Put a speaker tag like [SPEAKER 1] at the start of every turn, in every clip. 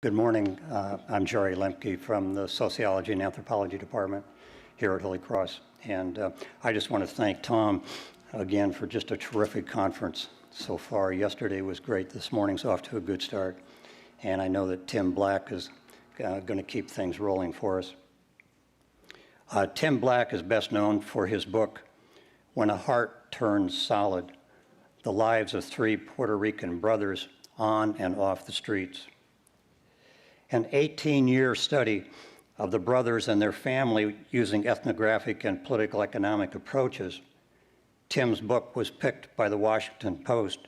[SPEAKER 1] Good morning. I'm Jerry Lemke from the Sociology and Anthropology Department here at Holy Cross. And I just want to thank Tom again for just a terrific conference so far. Yesterday was great. This morning's off to a good start. And I know that Tim Black is going to keep things rolling for us. Tim Black is best known for his book, When a Heart Turns Solid, The Lives of Three Puerto Rican Brothers on and Off the Streets. An 18-year study of the brothers and their family using ethnographic and political economic approaches, Tim's book was picked by the Washington Post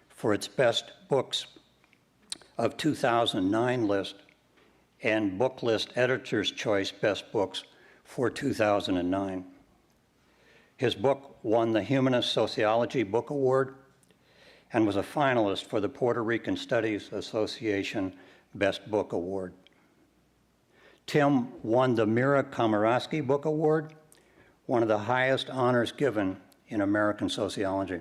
[SPEAKER 1] for its best books of 2009 list and Book List Editor's Choice Best Books for 2009. His book won the Humanist Sociology Book Award and was a finalist for the Puerto Rican Studies Association Best Book Award. Tim won the Mira Komorowski Book Award, one of the highest honors given in American sociology.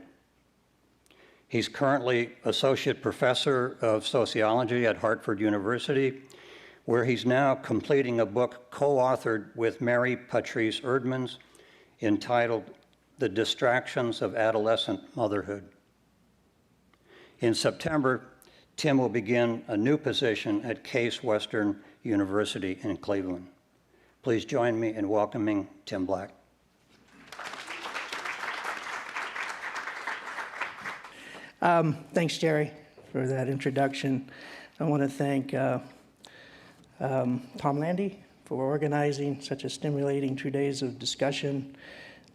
[SPEAKER 1] He's currently Associate Professor of Sociology at Hartford University, where he's now completing a book co-authored with Mary Patrice Erdmans entitled The Distractions of Adolescent Motherhood. In September, Tim will begin a new position at Case Western University in Cleveland. Please join me in welcoming Tim Black.
[SPEAKER 2] Thanks, Jerry, for that introduction. I want to thank Tom Landy for organizing such a stimulating 2 days of discussion,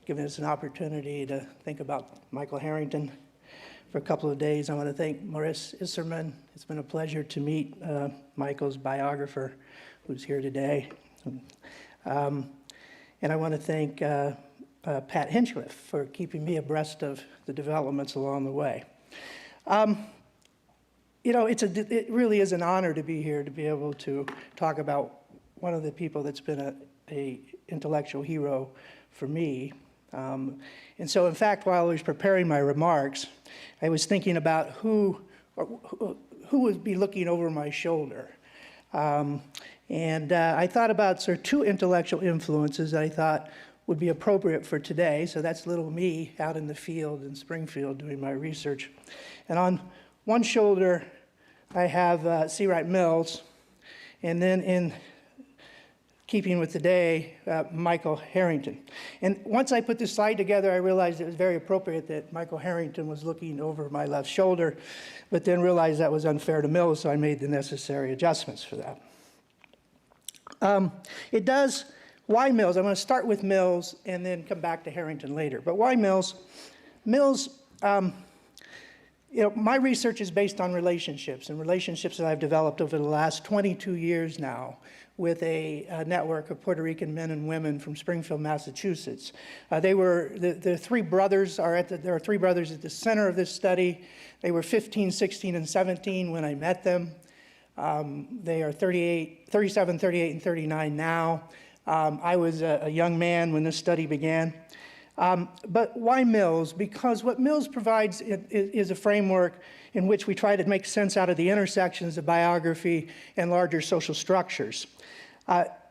[SPEAKER 2] giving us an opportunity to think about Michael Harrington for a couple of days. I want to thank Maurice Isserman. It's been a pleasure to meet Michael's biographer, who's here today. And I want to thank Pat Hinchcliffe for keeping me abreast of the developments along the way. You know, it really is an honor to be here, to be able to talk about one of the people that's been a intellectual hero for me. And so, in fact, while I was preparing my remarks, I was thinking about who would be looking over my shoulder. And I thought about sort of two intellectual influences that I thought would be appropriate for today. So that's little me out in the field in Springfield doing my research. And on one shoulder, I have C. Wright Mills, and then in keeping with the day, Michael Harrington. And once I put this slide together, I realized it was very appropriate that Michael Harrington was looking over my left shoulder, but then realized that was unfair to Mills, so I made the necessary adjustments for that. Why Mills? I'm going to start with Mills and then come back to Harrington later. But why Mills? Mills, my research is based on relationships, and relationships that I've developed over the last 22 years now with a network of Puerto Rican men and women from Springfield, Massachusetts. The three brothers there are three brothers at the center of this study. They were 15, 16, and 17 when I met them. They are 37, 38, and 39 now. I was a young man when this study began. But why Mills? Because what Mills provides is a framework in which we try to make sense out of the intersections of biography and larger social structures.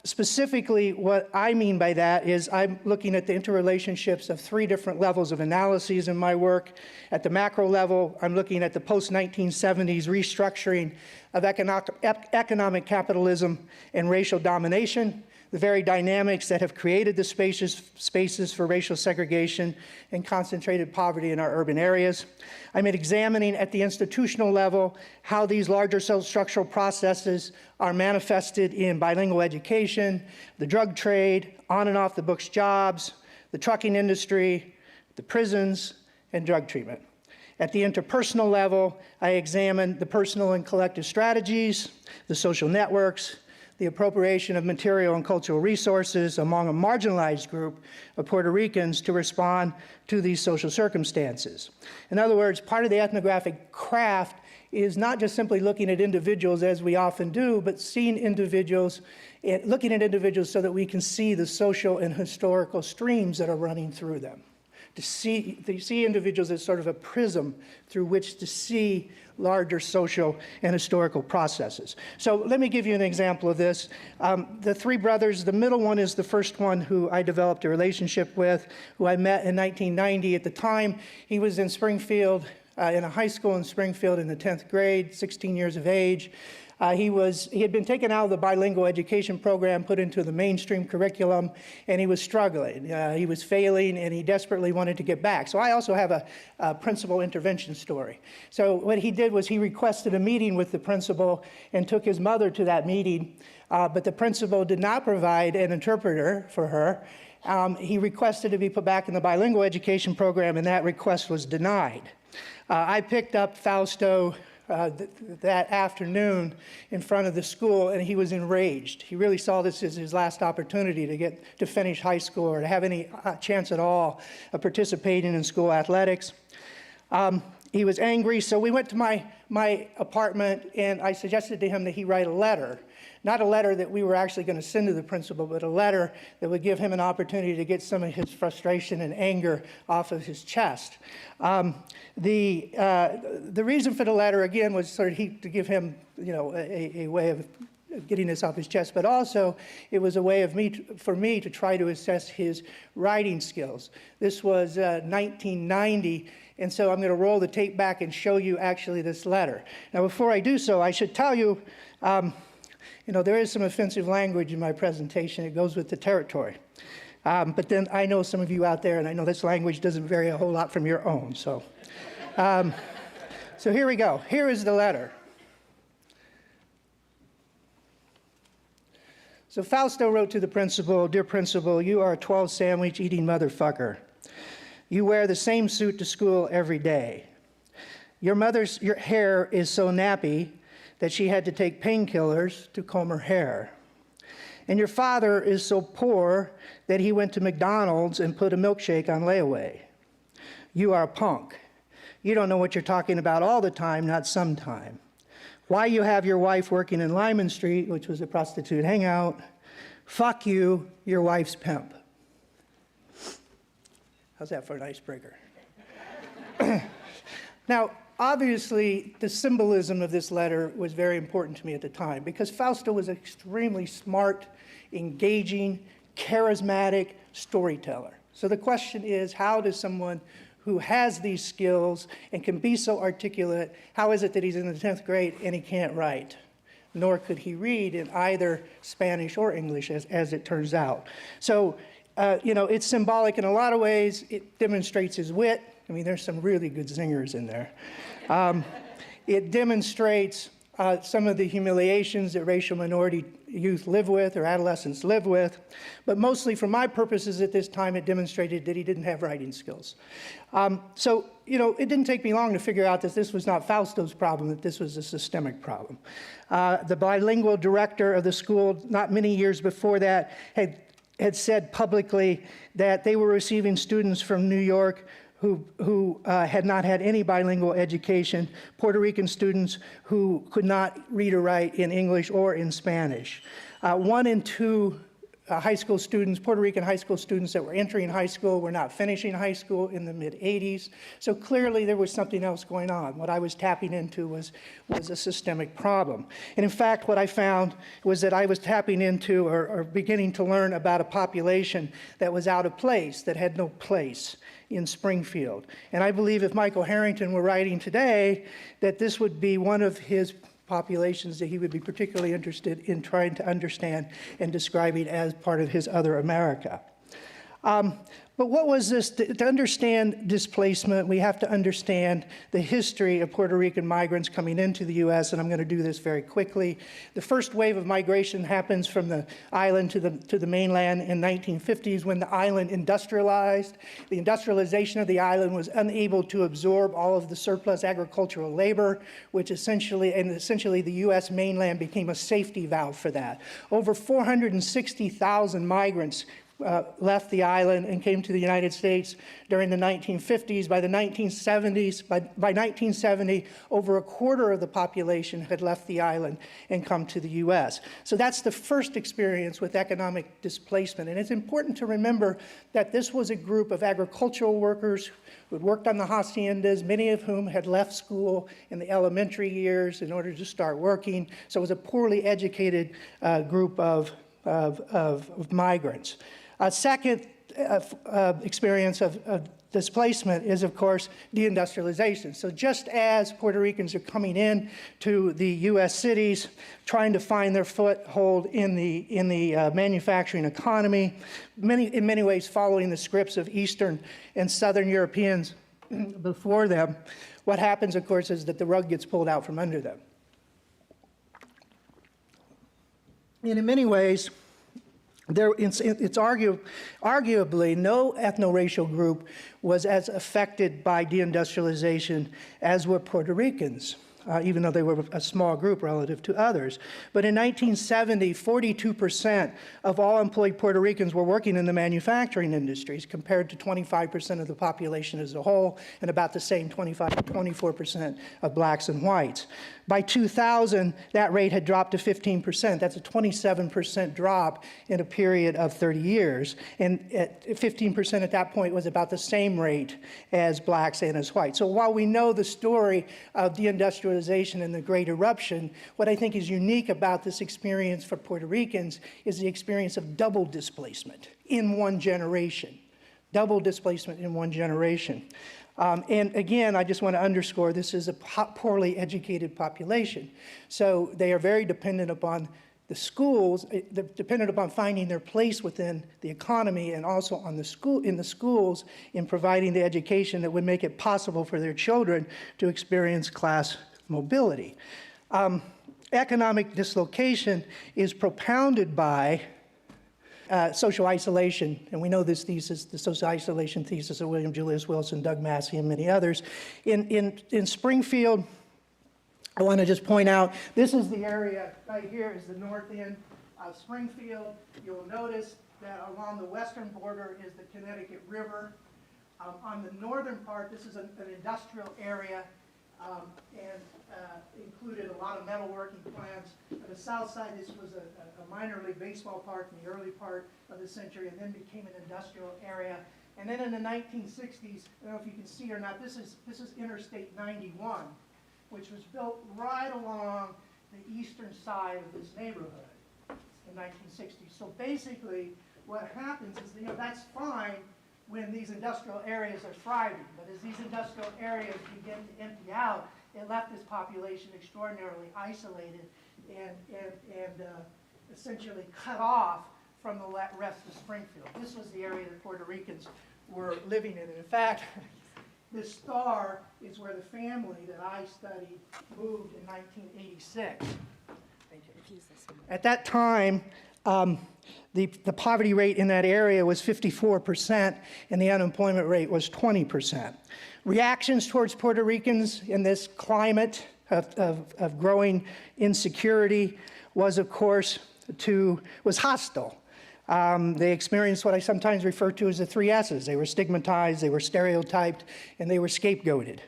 [SPEAKER 2] Specifically, what I mean by that is I'm looking at the interrelationships of three different levels of analyses in my work. At the macro level, I'm looking at the post-1970s restructuring of economic capitalism and racial domination, the very dynamics that have created the spaces for racial segregation and concentrated poverty in our urban areas. I'm examining at the institutional level how these larger social structural processes are manifested in bilingual education, the drug trade, on and off the books jobs, the trucking industry, the prisons, and drug treatment. At the interpersonal level, I examine the personal and collective strategies, the social networks, the appropriation of material and cultural resources among a marginalized group of Puerto Ricans to respond to these social circumstances. In other words, part of the ethnographic craft is not just simply looking at individuals as we often do, but seeing individuals, looking at individuals so that we can see the social and historical streams that are running through them. To see individuals as sort of a prism through which to see larger social and historical processes. So let me give you an example of this. The three brothers, the middle one is the first one who I developed a relationship with, who I met in 1990. At the time, he was in Springfield, in a high school in Springfield in the 10th grade, 16 years of age. He had been taken out of the bilingual education program, put into the mainstream curriculum, and he was struggling. He was failing, and he desperately wanted to get back. So I also have a principal intervention story. So what he did was he requested a meeting with the principal and took his mother to that meeting, but the principal did not provide an interpreter for her. He requested to be put back in the bilingual education program, and that request was denied. I picked up Fausto that afternoon in front of the school, and he was enraged. He really saw this as his last opportunity to finish high school or to have any chance at all of participating in school athletics. He was angry, so we went to my apartment, and I suggested to him that he write a letter. Not a letter that we were actually going to send to the principal, but a letter that would give him an opportunity to get some of his frustration and anger off of his chest. The reason for the letter, again, was sort of to give him, a way of getting this off his chest, but also it was a way for me to try to assess his writing skills. This was 1990, and so I'm going to roll the tape back and show you actually this letter. Now, before I do so, I should tell you, there is some offensive language in my presentation. It goes with the territory. But then I know some of you out there, and I know this language doesn't vary a whole lot from your own. So here we go. Here is the letter. So Fausto wrote to the principal, "Dear principal, you are a 12 sandwich eating motherfucker. You wear the same suit to school every day. Your hair is so nappy that she had to take painkillers to comb her hair. And your father is so poor that he went to McDonald's and put a milkshake on layaway. You are a punk. You don't know what you're talking about all the time, not sometime. Why you have your wife working in Lyman Street, which was a prostitute hangout. Fuck you, your wife's pimp." How's that for an icebreaker? Now, obviously, the symbolism of this letter was very important to me at the time because Fausto was an extremely smart, engaging, charismatic storyteller. So the question is, how does someone who has these skills and can be so articulate, how is it that he's in the 10th grade and he can't write? Nor could he read in either Spanish or English, as it turns out. So, it's symbolic in a lot of ways. It demonstrates his wit. I mean, there's some really good zingers in there. It demonstrates some of the humiliations that racial minority youth live with or adolescents live with. But mostly for my purposes at this time, it demonstrated that he didn't have writing skills. It didn't take me long to figure out that this was not Fausto's problem, that this was a systemic problem. The bilingual director of the school, not many years before that, had said publicly that they were receiving students from New York who had not had any bilingual education, Puerto Rican students who could not read or write in English or in Spanish. 1 in 2 high school students, Puerto Rican high school students that were entering high school were not finishing high school in the mid-'80s. So clearly there was something else going on. What I was tapping into was a systemic problem. And in fact, what I found was that I was tapping into or beginning to learn about a population that was out of place, that had no place in Springfield. And I believe if Michael Harrington were writing today, that this would be one of his populations that he would be particularly interested in trying to understand and describing as part of his other America. But what was this? To understand displacement, we have to understand the history of Puerto Rican migrants coming into the U.S., and I'm going to do this very quickly. The first wave of migration happens from the island to the mainland in 1950s when the island industrialized. The industrialization of the island was unable to absorb all of the surplus agricultural labor, which essentially the U.S. mainland became a safety valve for that. Over 460,000 migrants left the island and came to the United States during the 1950s. By the 1970s, by 1970, over a quarter of the population had left the island and come to the U.S. So that's the first experience with economic displacement. And it's important to remember that this was a group of agricultural workers who had worked on the haciendas, many of whom had left school in the elementary years in order to start working. So it was a poorly educated group of migrants. A second experience of displacement is, of course, deindustrialization. So just as Puerto Ricans are coming in to the U.S. cities, trying to find their foothold in the manufacturing economy, in many ways following the scripts of Eastern and Southern Europeans before them, what happens, of course, is that the rug gets pulled out from under them. And in many ways, it's arguably no ethno-racial group was as affected by deindustrialization as were Puerto Ricans, even though they were a small group relative to others. But in 1970, 42% of all employed Puerto Ricans were working in the manufacturing industries, compared to 25% of the population as a whole, and about the same 24% of blacks and whites. By 2000, that rate had dropped to 15%. That's a 27% drop in a period of 30 years. And 15% at that point was about the same rate as blacks and as whites. So while we know the story of deindustrialization and the Great Eruption, what I think is unique about this experience for Puerto Ricans is the experience of double displacement in one generation. Double displacement in one generation. And again, I just want to underscore, this is a poorly educated population. So they are very dependent upon the schools, dependent upon finding their place within the economy, and also on the schools in providing the education that would make it possible for their children to experience class mobility. Economic dislocation is propounded by social isolation, and we know this thesis, the social isolation thesis of William Julius Wilson, Doug Massey, and many others. In Springfield, I want to just point out, this is the area right here is the north end of Springfield. You'll notice that along the western border is the Connecticut River. On the northern part, this is an industrial area, and included a lot of metalworking plants. On the south side, this was a minor league baseball park in the early part of the century, and then became an industrial area. And then in the 1960s, I don't know if you can see or not, this is Interstate 91, which was built right along the eastern side of this neighborhood in 1960. So basically, what happens is, that's fine when these industrial areas are thriving, but as these industrial areas begin to empty out, it left this population extraordinarily isolated and essentially cut off from the rest of Springfield. This was the area that Puerto Ricans were living in. And in fact, this star is where the family that I studied moved in 1986. Thank you. At that time, the poverty rate in that area was 54%, and the unemployment rate was 20%. Reactions towards Puerto Ricans in this climate of growing insecurity was, of course, hostile. They experienced what I sometimes refer to as the 3 S's. They were stigmatized, they were stereotyped, and they were scapegoated.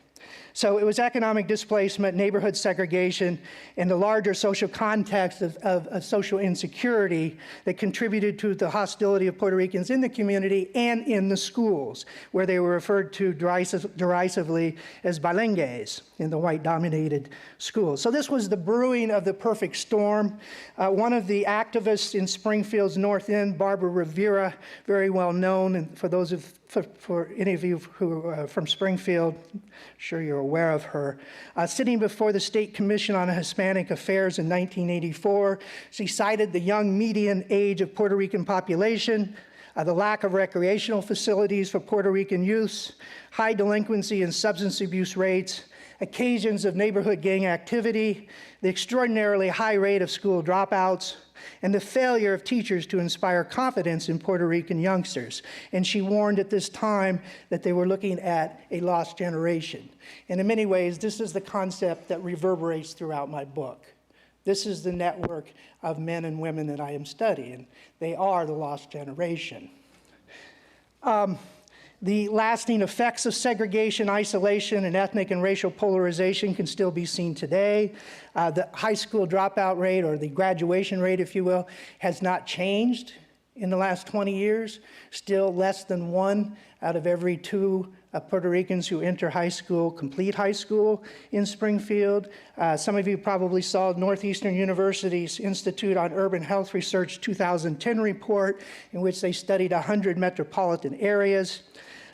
[SPEAKER 2] So it was economic displacement, neighborhood segregation, and the larger social context of social insecurity that contributed to the hostility of Puerto Ricans in the community and in the schools, where they were referred to derisively as balengues in the white-dominated schools. So this was the brewing of the perfect storm. One of the activists in Springfield's North End, Barbara Rivera, very well known, and for any of you who are from Springfield, I'm sure you're aware of her. Sitting before the State Commission on Hispanic Affairs in 1984, she cited the young median age of Puerto Rican population, the lack of recreational facilities for Puerto Rican youths, high delinquency and substance abuse rates, occasions of neighborhood gang activity, the extraordinarily high rate of school dropouts, and the failure of teachers to inspire confidence in Puerto Rican youngsters. And she warned at this time that they were looking at a lost generation. And in many ways, this is the concept that reverberates throughout my book. This is the network of men and women that I am studying. They are the lost generation. The lasting effects of segregation, isolation, and ethnic and racial polarization can still be seen today. The high school dropout rate, or the graduation rate, if you will, has not changed in the last 20 years. Still less than 1 out of every 2 Puerto Ricans who enter high school complete high school in Springfield. Some of you probably saw Northeastern University's Institute on Urban Health Research 2010 report, in which they studied 100 metropolitan areas.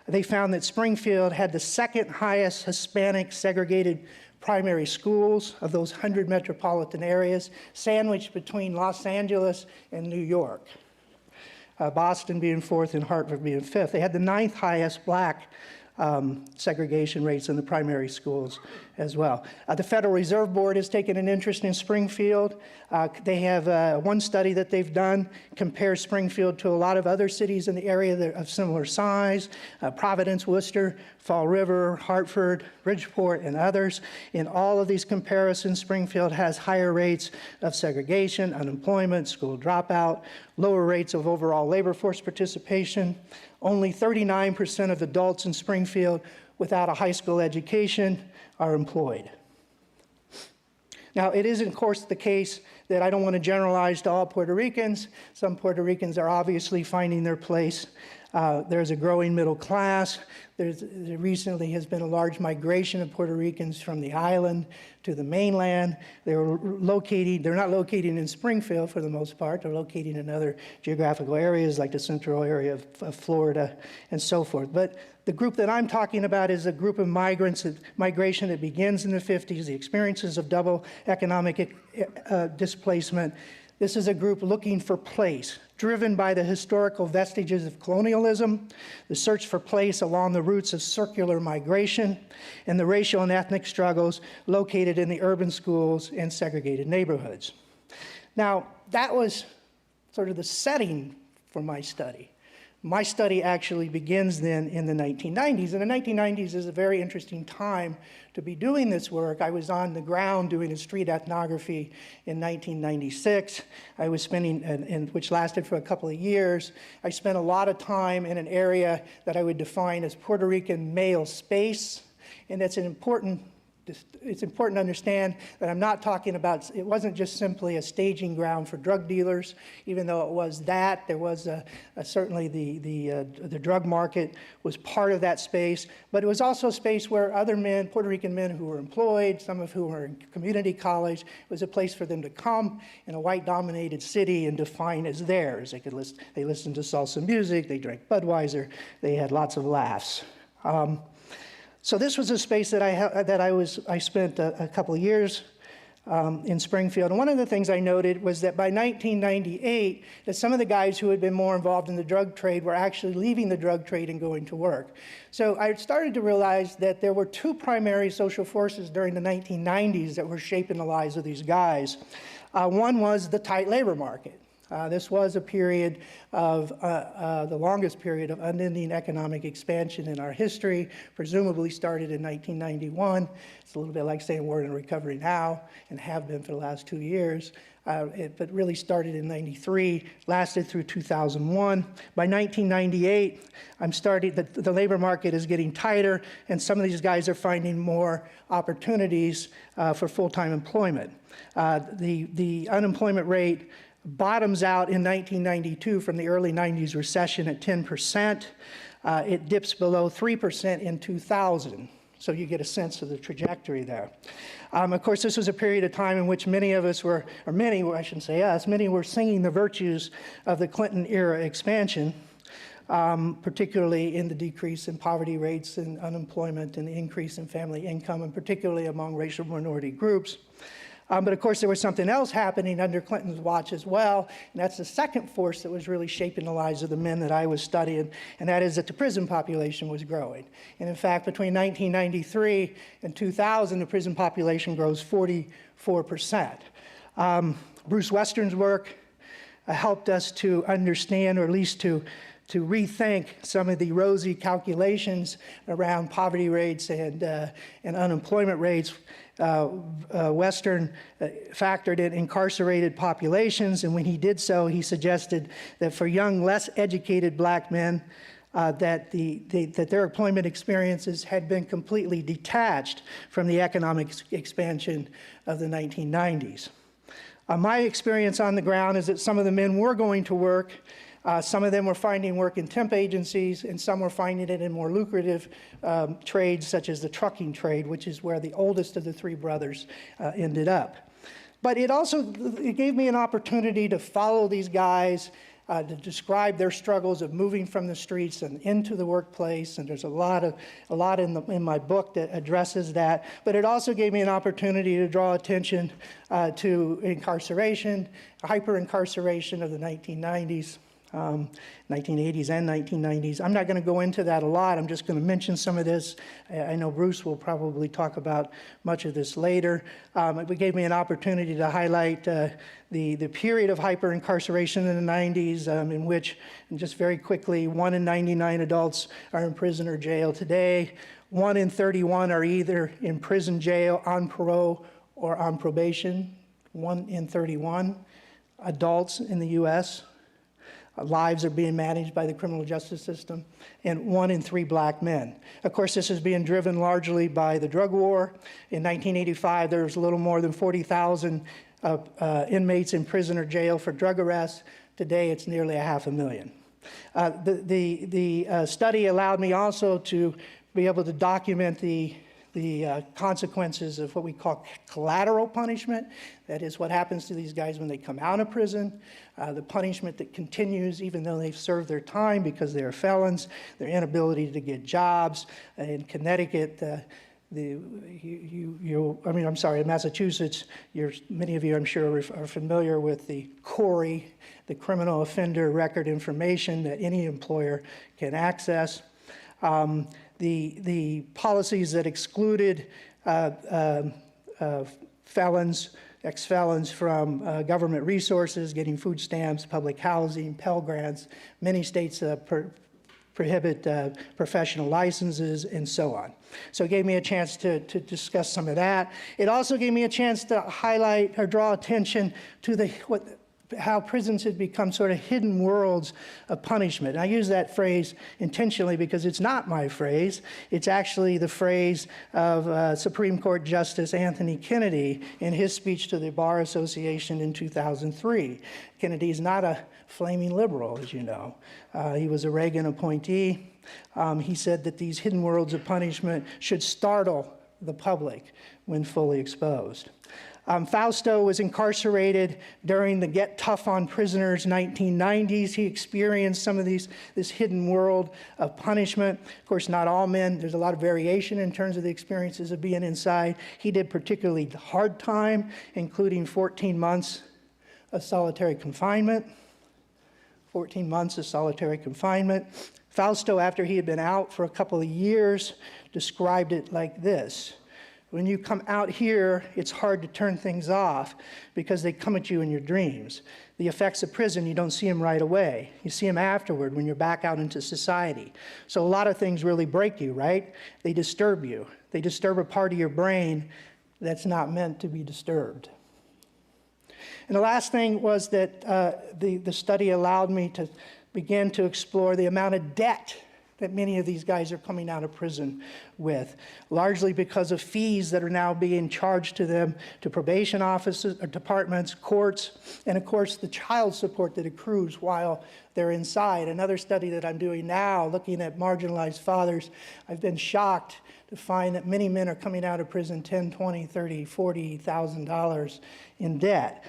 [SPEAKER 2] They found that Springfield had the second highest Hispanic segregated primary schools of those 100 metropolitan areas, sandwiched between Los Angeles and New York. Boston being 4th and Hartford being 5th. They had the 9th highest black segregation rates in the primary schools as well. The Federal Reserve Board has taken an interest in Springfield. They have one study that they've done, compares Springfield to a lot of other cities in the area of similar size, Providence, Worcester, Fall River, Hartford, Bridgeport, and others. In all of these comparisons, Springfield has higher rates of segregation, unemployment, school dropout, lower rates of overall labor force participation. Only 39% of adults in Springfield without a high school education are employed. Now, it is, of course, the case that I don't want to generalize to all Puerto Ricans. Some Puerto Ricans are obviously finding their place. There's a growing middle class. There recently has been a large migration of Puerto Ricans from the island to the mainland. They're not locating in Springfield for the most part. They're locating in other geographical areas like the central area of Florida and so forth. But the group that I'm talking about is a group of migration that begins in the 50s, the experiences of double economic displacement. This is a group looking for place, driven by the historical vestiges of colonialism, the search for place along the routes of circular migration, and the racial and ethnic struggles located in the urban schools and segregated neighborhoods. Now, that was sort of the setting for my study. My study actually begins then in the 1990s, and the 1990s is a very interesting time to be doing this work. I was on the ground doing a street ethnography in 1996. I was spending, which lasted for a couple of years. I spent a lot of time in an area that I would define as Puerto Rican male space, and that's it's important to understand that I'm not talking about, it wasn't just simply a staging ground for drug dealers, even though it was that. There was certainly the drug market was part of that space, but it was also a space where other men, Puerto Rican men who were employed, some of whom were in community college, it was a place for them to come in a white-dominated city and define as theirs. They listened to salsa music, they drank Budweiser, they had lots of laughs. So this was a space that I spent a couple of years in Springfield. And one of the things I noted was that by 1998, that some of the guys who had been more involved in the drug trade were actually leaving the drug trade and going to work. So I started to realize that there were 2 primary social forces during the 1990s that were shaping the lives of these guys. One was the tight labor market. This was a period of, the longest period of unending economic expansion in our history, presumably started in 1991. It's a little bit like saying we're in recovery now, and have been for the last 2 years. But really started in 93, lasted through 2001. By 1998, the labor market is getting tighter, and some of these guys are finding more opportunities for full-time employment. The unemployment rate bottoms out in 1992 from the early 90s recession at 10%. It dips below 3% in 2000. So you get a sense of the trajectory there. Of course, this was a period of time in which many of us were, or many, I shouldn't say us, many were singing the virtues of the Clinton-era expansion, particularly in the decrease in poverty rates and unemployment and the increase in family income, and particularly among racial minority groups. But of course, there was something else happening under Clinton's watch as well, and that's the second force that was really shaping the lives of the men that I was studying, and that is that the prison population was growing. And in fact, between 1993 and 2000, the prison population grows 44%. Bruce Western's work helped us to understand, or at least to rethink some of the rosy calculations around poverty rates and unemployment rates. Western factored in incarcerated populations, and when he did so, he suggested that for young, less educated black men, that their employment experiences had been completely detached from the economic expansion of the 1990s. My experience on the ground is that some of the men were going to work. Some of them were finding work in temp agencies, and some were finding it in more lucrative trades, such as the trucking trade, which is where the oldest of the three brothers ended up. But it gave me an opportunity to follow these guys, to describe their struggles of moving from the streets and into the workplace, and there's a lot in my book that addresses that. But it also gave me an opportunity to draw attention to incarceration, hyper-incarceration of the 1990s. 1980s and 1990s. I'm not going to go into that a lot. I'm just going to mention some of this. I know Bruce will probably talk about much of this later. It gave me an opportunity to highlight the period of hyper-incarceration in the 90s, in which, and just very quickly, 1 in 99 adults are in prison or jail today. 1 in 31 are either in prison, jail, on parole, or on probation. 1 in 31 adults in the U.S. Lives are being managed by the criminal justice system, and 1 in 3 black men. Of course, this is being driven largely by the drug war. In 1985, there was a little more than 40,000 inmates in prison or jail for drug arrests. Today, it's nearly 500,000. The study allowed me also to be able to document the consequences of what we call collateral punishment. That is what happens to these guys when they come out of prison. The punishment that continues even though they've served their time because they're felons, their inability to get jobs. In Connecticut, in Massachusetts, many of you, I'm sure, are familiar with the CORI, the Criminal Offender Record Information that any employer can access. The policies that excluded felons, ex-felons from government resources, getting food stamps, public housing, Pell Grants. Many states prohibit professional licenses and so on. So it gave me a chance to discuss some of that. It also gave me a chance to highlight or draw attention to how prisons had become sort of hidden worlds of punishment. And I use that phrase intentionally because it's not my phrase. It's actually the phrase of Supreme Court Justice Anthony Kennedy in his speech to the Bar Association in 2003. Kennedy is not a flaming liberal, as you know. He was a Reagan appointee. He said that these hidden worlds of punishment should startle the public when fully exposed. Fausto was incarcerated during the Get Tough on Prisoners 1990s. He experienced some of this hidden world of punishment. Of course, not all men. There's a lot of variation in terms of the experiences of being inside. He did particularly hard time, including 14 months of solitary confinement. 14 months of solitary confinement. Fausto, after he had been out for a couple of years, described it like this. When you come out here, it's hard to turn things off because they come at you in your dreams. The effects of prison, you don't see them right away. You see them afterward when you're back out into society. So a lot of things really break you, right? They disturb you. They disturb a part of your brain that's not meant to be disturbed. And the last thing was that the study allowed me to begin to explore the amount of debt that many of these guys are coming out of prison with, largely because of fees that are now being charged to them, to probation offices, or departments, courts, and of course the child support that accrues while they're inside. Another study that I'm doing now, looking at marginalized fathers, I've been shocked to find that many men are coming out of prison $10,000, $20,000, $30,000, $40,000 in debt.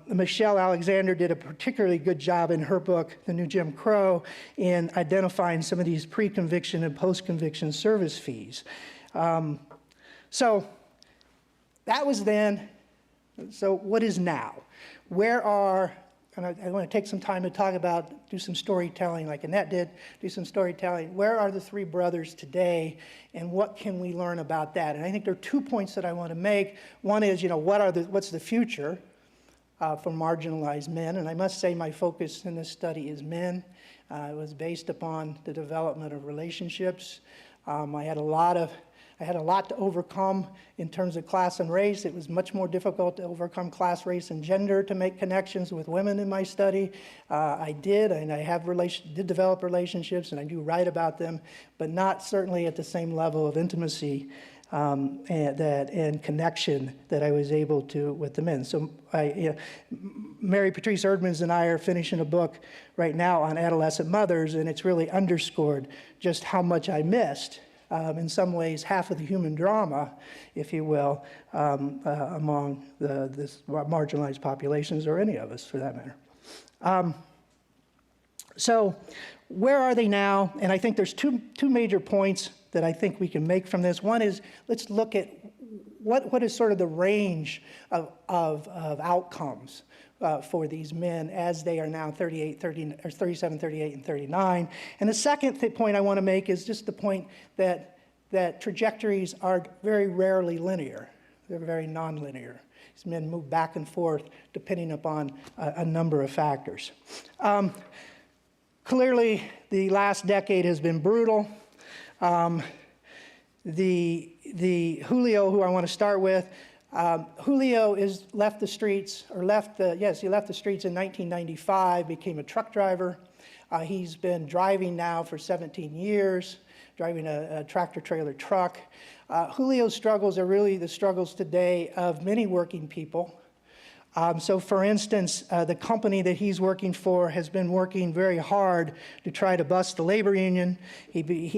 [SPEAKER 2] Michelle Alexander did a particularly good job in her book, The New Jim Crow, in identifying some of these pre-conviction and post-conviction service fees. So that was then. So what is now? And I want to take some time to do some storytelling like Annette did, do some storytelling. Where are the three brothers today, and what can we learn about that? And I think there are 2 points that I want to make. One is, what's the future for marginalized men? And I must say my focus in this study is men. It was based upon the development of relationships. I had a lot of I had a lot to overcome in terms of class and race. It was much more difficult to overcome class, race, and gender to make connections with women in my study. I did, and I did develop relationships, and I do write about them, but not certainly at the same level of intimacy and connection that I was able to with the men. So Mary Patrice Erdmans and I are finishing a book right now on adolescent mothers, and it's really underscored just how much I missed, in some ways, half of the human drama, if you will, among this marginalized populations, or any of us for that matter. So where are they now? And I think there's two major points that I think we can make from this. One is, let's look at what is sort of the range of outcomes for these men as they are now 37, 38, and 39. And the second point I want to make is just the point that trajectories are very rarely linear. They're very nonlinear. These men move back and forth depending upon a number of factors. Clearly, the last decade has been brutal. The Julio, who I want to start with, Julio left the streets in 1995, became a truck driver. He's been driving now for 17 years, driving a tractor-trailer truck. Julio's struggles are really the struggles today of many working people. So for instance, the company that he's working for has been working very hard to try to bust the labor union.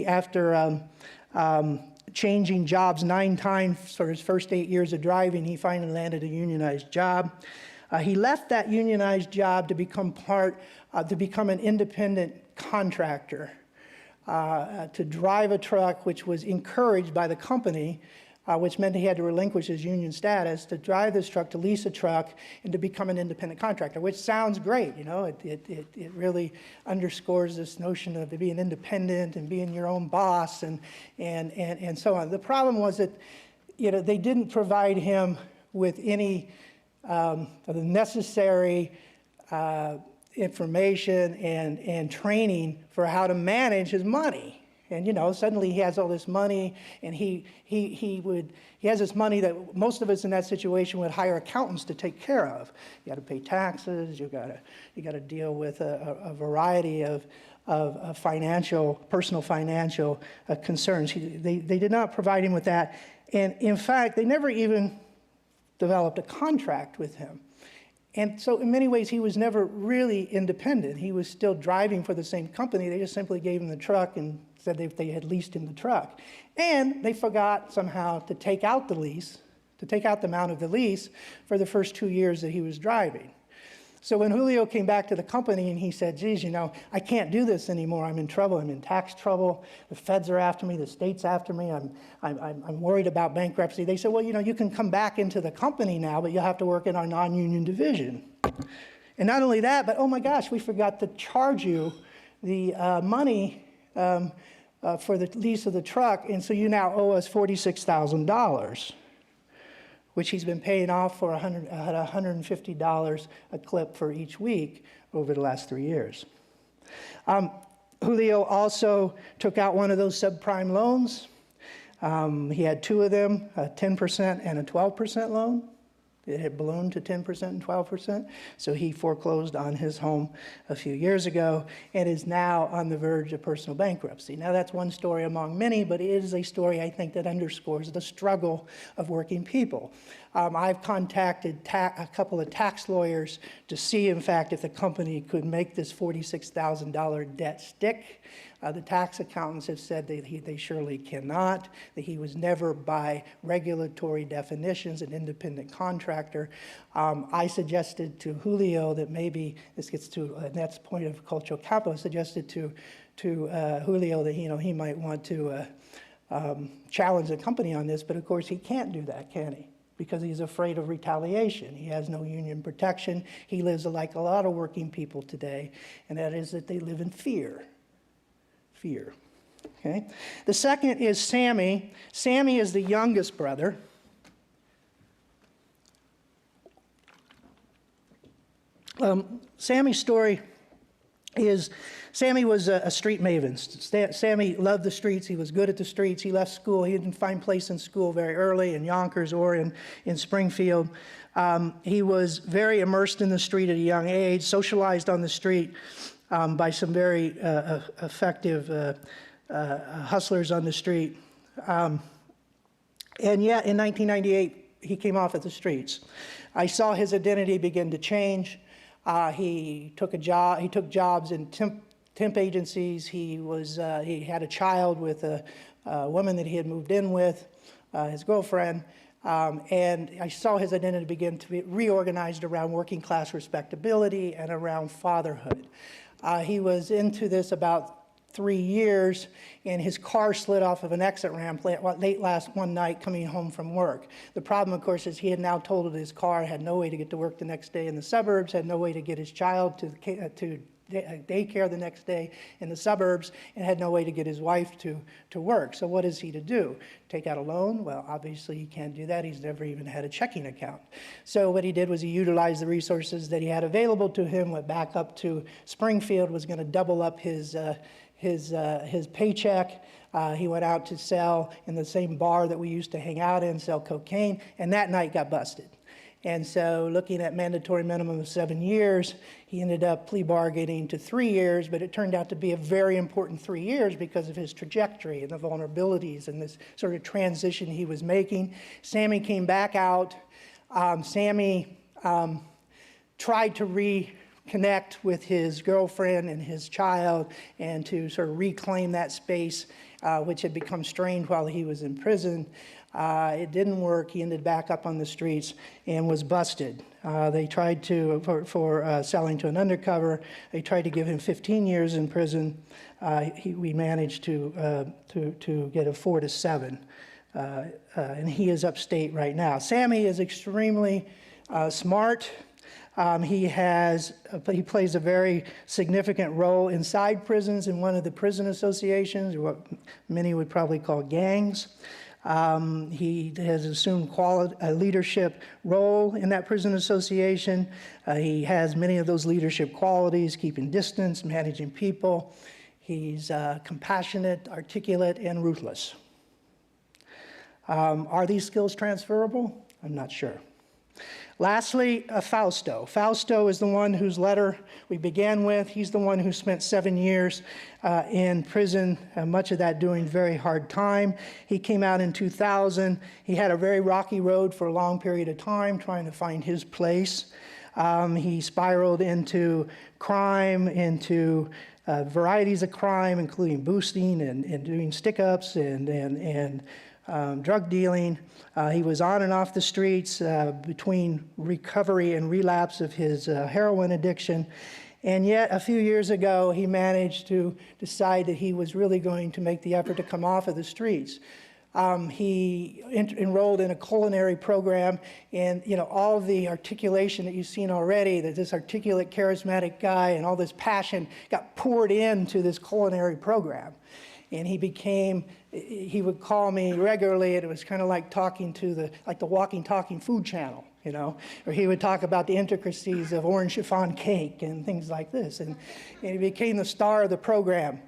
[SPEAKER 2] After changing jobs 9 times for his first 8 years of driving, he finally landed a unionized job. He left that unionized job to become an independent contractor, to drive a truck, which was encouraged by the company, which meant he had to relinquish his union status, to drive this truck, to lease a truck, and to become an independent contractor, which sounds great. You know, it really underscores this notion of being independent and being your own boss and so on. The problem was that, they didn't provide him with any of the necessary information and training for how to manage his money. And suddenly he has all this money, and he has this money that most of us in that situation would hire accountants to take care of. You got to pay taxes. You got to deal with a variety of personal financial concerns. They did not provide him with that, and in fact, they never even developed a contract with him. And so in many ways, he was never really independent. He was still driving for the same company. They just simply gave him the truck and said they had leased him the truck. And they forgot somehow to take out the lease, to take out the amount of the lease for the first 2 years that he was driving. So when Julio came back to the company and he said, geez, I can't do this anymore. I'm in trouble. I'm in tax trouble. The feds are after me. The state's after me. I'm worried about bankruptcy. They said, well, you can come back into the company now, but you'll have to work in our non-union division. And not only that, but oh my gosh, we forgot to charge you the money for the lease of the truck, and so you now owe us $46,000, which he's been paying off for $150 a clip for each week over the last 3 years. Julio also took out one of those subprime loans. He had 2 of them, a 10% and a 12% loan. It had ballooned to 10% and 12%, so he foreclosed on his home a few years ago and is now on the verge of personal bankruptcy. Now, that's one story among many, but it is a story, I think, that underscores the struggle of working people. I've contacted a couple of tax lawyers to see, in fact, if the company could make this $46,000 debt stick. The tax accountants have said they surely cannot, that he was never, by regulatory definitions, an independent contractor. I suggested to Julio that maybe, this gets to a next point of cultural capital, I suggested to Julio that he might want to challenge the company on this, but of course he can't do that, can he? Because he's afraid of retaliation. He has no union protection. He lives like a lot of working people today, and that is that they live in fear. Fear. Okay? The second is Sammy. Sammy is the youngest brother. Sammy's story Sammy was a street maven. Sammy loved the streets. He was good at the streets. He left school. He didn't find place in school very early in Yonkers or in Springfield. He was very immersed in the street at a young age, socialized on the street by some very effective hustlers on the street. And yet, in 1998, he came off at the streets. I saw his identity begin to change. He took jobs in temp agencies. He had a child with a woman that he had moved in with, his girlfriend. And I saw his identity begin to be reorganized around working class respectability and around fatherhood. He was into this about 3 years, and his car slid off of an exit ramp late one night coming home from work. The problem, of course, is he had now totaled his car, had no way to get to work the next day in the suburbs, had no way to get his child to daycare the next day in the suburbs, and had no way to get his wife to work. So what is he to do? Take out a loan? Well, obviously he can't do that. He's never even had a checking account. So what he did was he utilized the resources that he had available to him, went back up to Springfield, was going to double up his paycheck. He went out to sell in the same bar that we used to hang out in, sell cocaine, and that night got busted. And so looking at mandatory minimum of 7 years, he ended up plea bargaining to 3 years, but it turned out to be a very important 3 years because of his trajectory and the vulnerabilities and this sort of transition he was making. Sammy came back out. Sammy tried to reconnect with his girlfriend and his child and to sort of reclaim that space which had become strained while he was in prison. It didn't work. He ended back up on the streets and was busted. They tried to, for selling to an undercover, they tried to give him 15 years in prison. We managed to get a 4 to 7. And he is upstate right now. Sammy is extremely smart. He plays a very significant role inside prisons in one of the prison associations, or what many would probably call gangs. He has assumed a leadership role in that prison association. He has many of those leadership qualities: keeping distance, managing people. He's compassionate, articulate, and ruthless. Are these skills transferable? I'm not sure. Lastly, Fausto. Fausto is the one whose letter we began with. He's the one who spent 7 years in prison, much of that doing very hard time. He came out in 2000. He had a very rocky road for a long period of time trying to find his place. He spiraled into crime, into varieties of crime, including boosting and doing stick-ups and drug dealing. He was on and off the streets between recovery and relapse of his heroin addiction. And yet, a few years ago, he managed to decide that he was really going to make the effort to come off of the streets. He enrolled in a culinary program, and all of the articulation that you've seen already, that this articulate, charismatic guy and all this passion got poured into this culinary program. And he would call me regularly, and it was kind of like talking to the walking, talking food channel, or he would talk about the intricacies of orange chiffon cake and things like this. And he became the star of the program.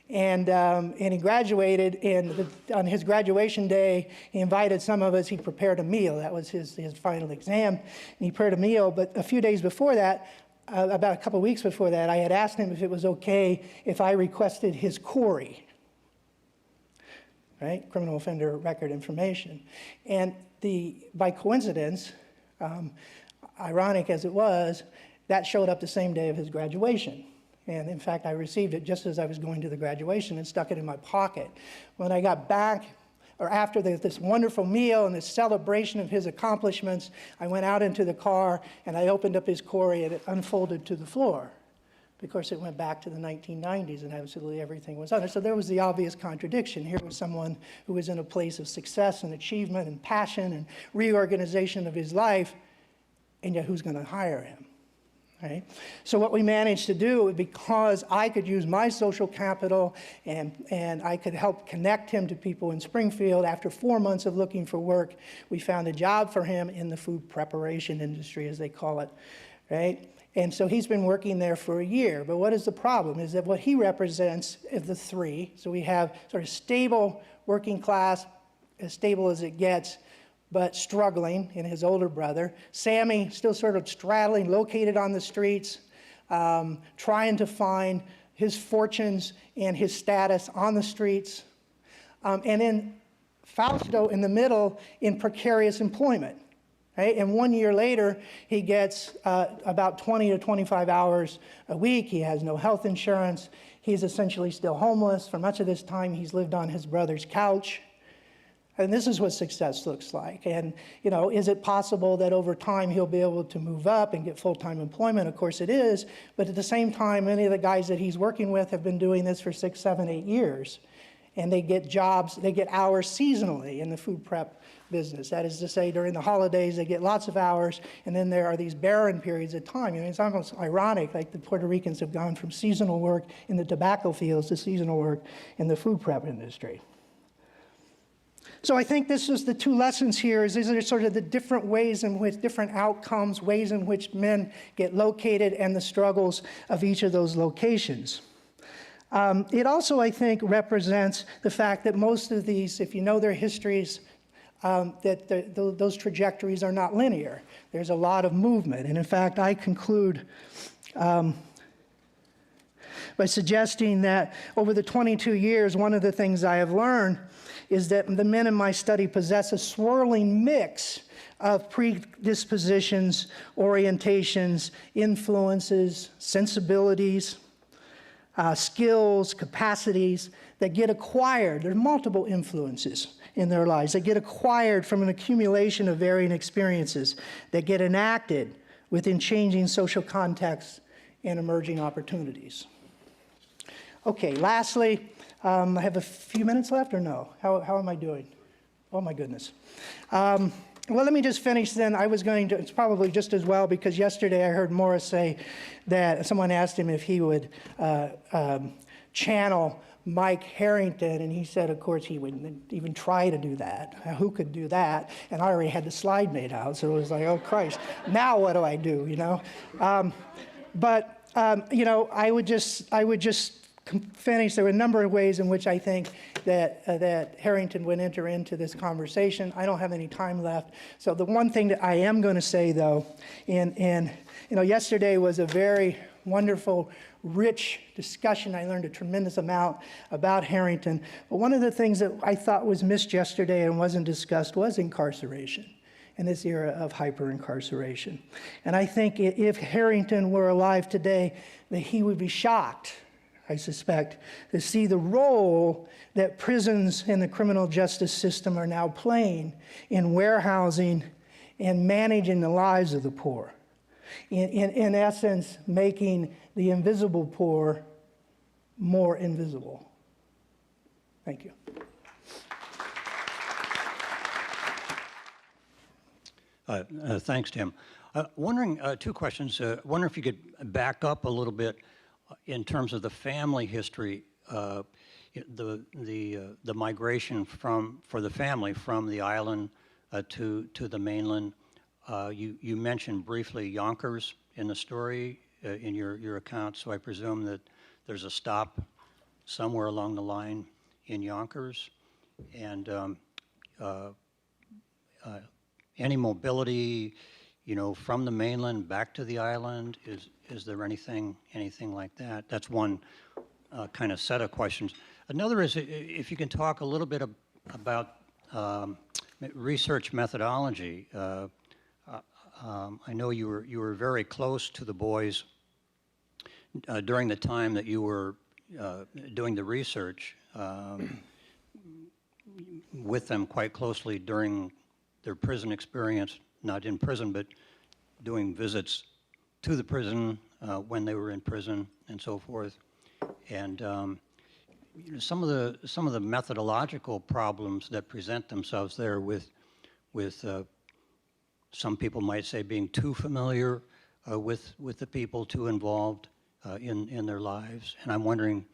[SPEAKER 2] And he graduated, and on his graduation day, he invited some of us. He prepared a meal. That was his final exam. And he prepared a meal, but a few days before that, about a couple of weeks before that, I had asked him if it was okay if I requested his CORI. Right? Criminal offender record information. And by coincidence, ironic as it was, that showed up the same day of his graduation. And in fact, I received it just as I was going to the graduation and stuck it in my pocket. When I got back, or after this wonderful meal and this celebration of his accomplishments, I went out into the car and I opened up his CORI and it unfolded to the floor. Of course, it went back to the 1990s and absolutely everything was on it. So there was the obvious contradiction. Here was someone who was in a place of success and achievement and passion and reorganization of his life, and yet who's going to hire him? Right? So what we managed to do, because I could use my social capital and I could help connect him to people in Springfield, after 4 months of looking for work, we found a job for him in the food preparation industry, as they call it. Right? And so he's been working there for a year. But what is the problem? Is that what he represents of the three, so we have sort of stable working class, as stable as it gets, but struggling in his older brother. Sammy, still sort of straddling, located on the streets, trying to find his fortunes and his status on the streets. And then Fausto in the middle in precarious employment. Right? And 1 year later, he gets about 20 to 25 hours a week. He has no health insurance. He's essentially still homeless. For much of this time, he's lived on his brother's couch. And this is what success looks like. And, you know, is it possible that over time he'll be able to move up and get full-time employment? Of course it is. But at the same time, many of the guys that he's working with have been doing this for 6, 7, 8 years. And they get jobs, they get hours seasonally in the food prep business. That is to say, during the holidays, they get lots of hours, and then there are these barren periods of time. I mean, it's almost ironic, like the Puerto Ricans have gone from seasonal work in the tobacco fields to seasonal work in the food prep industry. So I think this is the two lessons here, is these are sort of the different ways in which, different outcomes, ways in which men get located, and the struggles of each of those locations. It also, I think, represents the fact that most of these, if you know their histories, those trajectories are not linear. There's a lot of movement. And in fact, I conclude by suggesting that over the 22 years, one of the things I have learned is that the men in my study possess a swirling mix of predispositions, orientations, influences, sensibilities, skills, capacities that get acquired. There are multiple influences in their lives that get acquired from an accumulation of varying experiences that get enacted within changing social contexts and emerging opportunities. Okay, lastly, I have a few minutes left or no? How am I doing? Oh my goodness. Well, let me just finish then. I was going to, it's probably just as well, because yesterday I heard Morris say that someone asked him if he would channel Mike Harrington, and he said, of course, he wouldn't even try to do that. Who could do that? And I already had the slide made out, so it was like, oh, Christ, now what do I do, you know? You know, I would just finish. There were a number of ways in which I think that Harrington would enter into this conversation. I don't have any time left. So the one thing that I am going to say, though, and you know, yesterday was a very wonderful, rich discussion. I learned a tremendous amount about Harrington. But one of the things that I thought was missed yesterday and wasn't discussed was incarceration in this era of hyper-incarceration. And I think if Harrington were alive today, that he would be shocked, I suspect, to see the role that prisons and the criminal justice system are now playing in warehousing and managing the lives of the poor. In essence, making the invisible poor more invisible. Thank you.
[SPEAKER 1] Thanks, Tim. Wondering, two questions. Wonder if you could back up a little bit in terms of the family history, the migration for the family from the island to the mainland. You mentioned briefly Yonkers in the story in your account, so I presume that there's a stop somewhere along the line in Yonkers, and any mobility, you know, from the mainland back to the island. Is there anything like that? That's one kind of set of questions. Another is if you can talk a little bit about research methodology. I know you were very close to the boys during the time that you were doing the research, with them quite closely during their prison experience, not in prison, but doing visits to the prison when they were in prison and so forth. And you know, some of the methodological problems that present themselves there with some people might say being too familiar with the people, too involved in their lives. And I'm wondering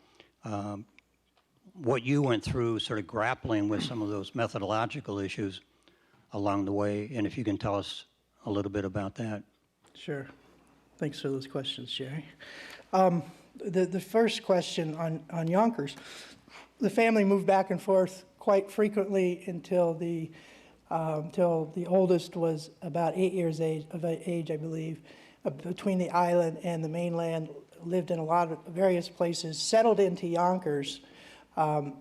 [SPEAKER 1] what you went through sort of grappling with some of those methodological issues along the way, and if you can tell us a little bit about that.
[SPEAKER 2] Sure. Thanks for those questions, Jerry. The first question on Yonkers, the family moved back and forth quite frequently until the oldest was about 8 years of age, I believe, between the island and the mainland, lived in a lot of various places, settled into Yonkers in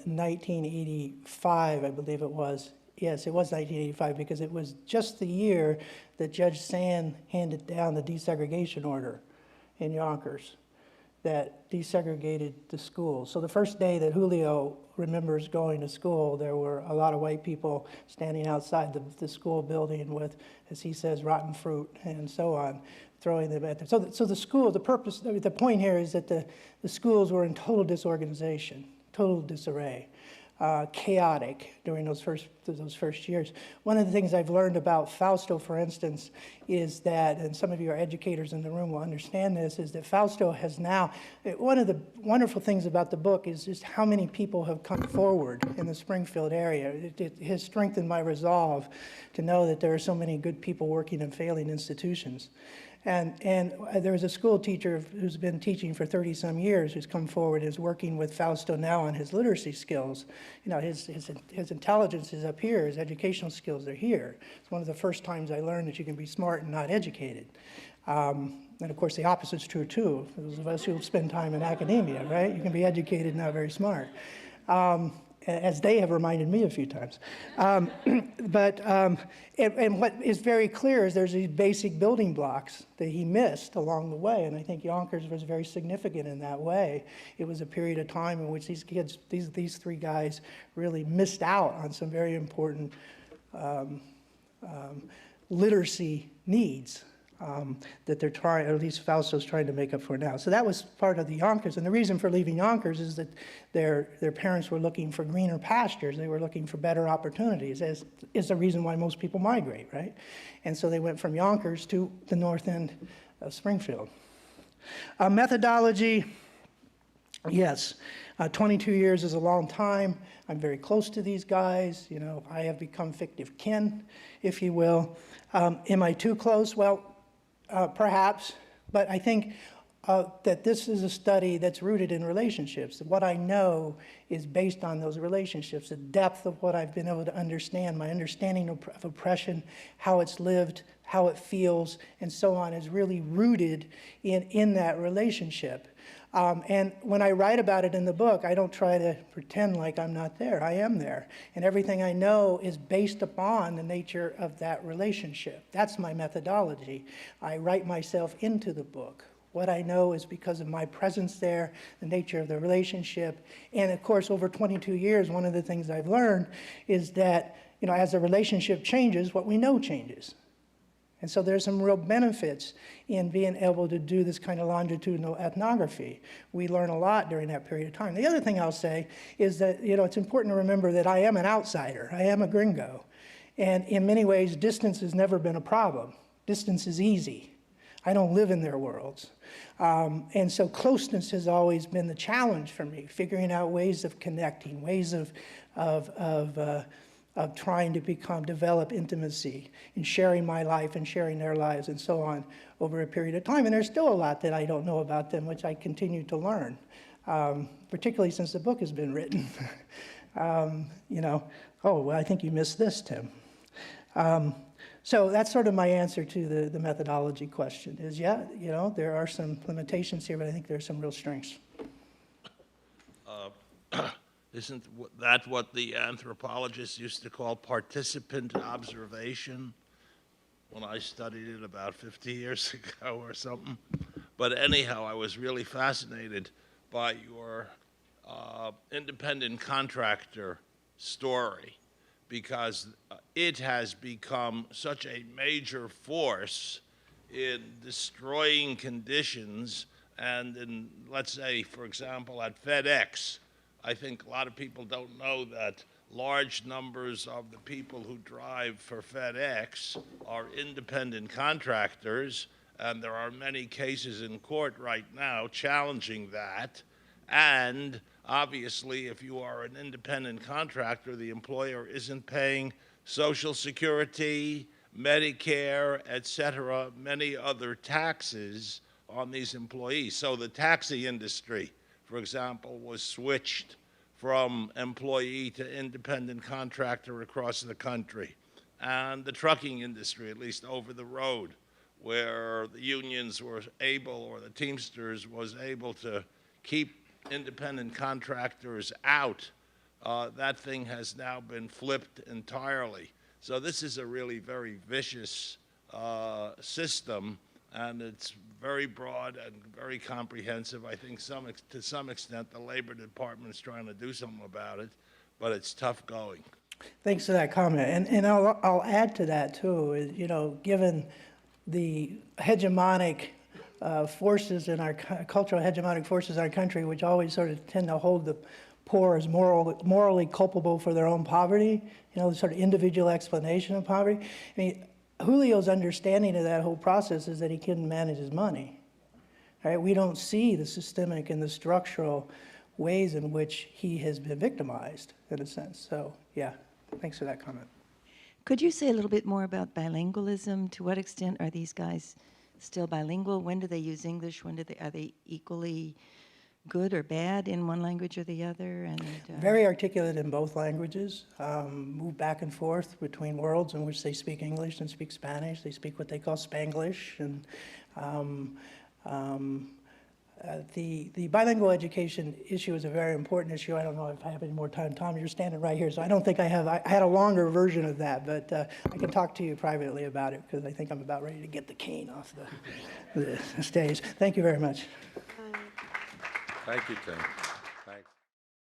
[SPEAKER 2] 1985, I believe it was. Yes, it was 1985, because it was just the year that Judge Sand handed down the desegregation order in Yonkers that desegregated the schools. So the first day that Julio remembers going to school, there were a lot of white people standing outside the school building with, as he says, rotten fruit and so on, throwing them at them. So the school, the point here is that the schools were in total disorganization, total disarray. Chaotic during those first years. One of the things I've learned about Fausto, for instance, is that, and some of you are educators in the room will understand this, is that Fausto has now, one of the wonderful things about the book is just how many people have come forward in the Springfield area. It has strengthened my resolve to know that there are so many good people working in failing institutions. And there was a school teacher who's been teaching for 30-some years who's come forward, is working with Fausto now on his literacy skills. You know, his intelligence is up here, his educational skills are here. It's one of the first times I learned that you can be smart and not educated. And of course, the opposite's true too. Those of us who spend time in academia, right? You can be educated, not very smart. As they have reminded me a few times. And what is very clear is there's these basic building blocks that he missed along the way, and I think Yonkers was very significant in that way. It was a period of time in which these kids, these three guys, really missed out on some very important literacy needs that they're trying, or at least Fausto's trying to make up for now. So that was part of the Yonkers, and the reason for leaving Yonkers is that their parents were looking for greener pastures. They were looking for better opportunities, as is the reason why most people migrate, right? And so they went from Yonkers to the north end of Springfield. Methodology, yes. 22 years is a long time. I'm very close to these guys. You know, I have become fictive kin, if you will. Am I too close? Well, perhaps, but I think that this is a study that's rooted in relationships. What I know is based on those relationships, the depth of what I've been able to understand, my understanding of oppression, how it's lived, how it feels, and so on, is really rooted in that relationship. And when I write about it in the book, I don't try to pretend like I'm not there. I am there. And everything I know is based upon the nature of that relationship. That's my methodology. I write myself into the book. What I know is because of my presence there, the nature of the relationship. And of course, over 22 years, one of the things I've learned is that, you know, as the relationship changes, what we know changes. And so there's some real benefits in being able to do this kind of longitudinal ethnography. We learn a lot during that period of time. The other thing I'll say is that, you know, it's important to remember that I am an outsider. I am a gringo. And in many ways, distance has never been a problem. Distance is easy. I don't live in their worlds. And so closeness has always been the challenge for me, figuring out ways of connecting, ways of trying to develop intimacy and sharing my life and sharing their lives and so on over a period of time. And there's still a lot that I don't know about them, which I continue to learn, particularly since the book has been written. You know, oh, well, I think you missed this, Tim. So that's sort of my answer to the methodology question is, yeah, you know, there are some limitations here, but I think there are some real strengths.
[SPEAKER 3] Isn't that what the anthropologists used to call participant observation when I studied it about 50 years ago or something? But anyhow, I was really fascinated by your independent contractor story because it has become such a major force in destroying conditions and in, let's say, for example, at FedEx, I think a lot of people don't know that large numbers of the people who drive for FedEx are independent contractors, and there are many cases in court right now challenging that. And obviously, if you are an independent contractor, the employer isn't paying Social Security Medicare, et cetera, many other taxes on these employees. So the taxi industry, for example, was switched from employee to independent contractor across the country. And the trucking industry, at least over the road, where the unions were able, or the Teamsters was able to keep independent contractors out, that thing has now been flipped entirely. So this is a really very vicious system, and it's very broad and very comprehensive. I think to some extent the Labor Department is trying to do something about it, but it's tough going.
[SPEAKER 2] Thanks for that comment. And I'll add to that too, you know, given the hegemonic forces in our cultural hegemonic forces in our country, which always sort of tend to hold the poor as morally culpable for their own poverty, you know, the sort of individual explanation of poverty. I mean, Julio's understanding of that whole process is that he couldn't manage his money. Right? We don't see the systemic and the structural ways in which he has been victimized, in a sense. So, yeah, thanks for that comment.
[SPEAKER 4] Could you say a little bit more about bilingualism? To what extent are these guys still bilingual? When do they use English? Are they equally good or bad in one language or the other? And
[SPEAKER 2] very articulate in both languages, move back and forth between worlds in which they speak English and speak Spanish. They speak what they call Spanglish. And the bilingual education issue is a very important issue. I don't know if I have any more time. Tom, you're standing right here, so I don't think I have. I had a longer version of that, but I can talk to you privately about it because I think I'm about ready to get the cane off the stage. Thank you very much.
[SPEAKER 5] Thank you, Tim. Thanks.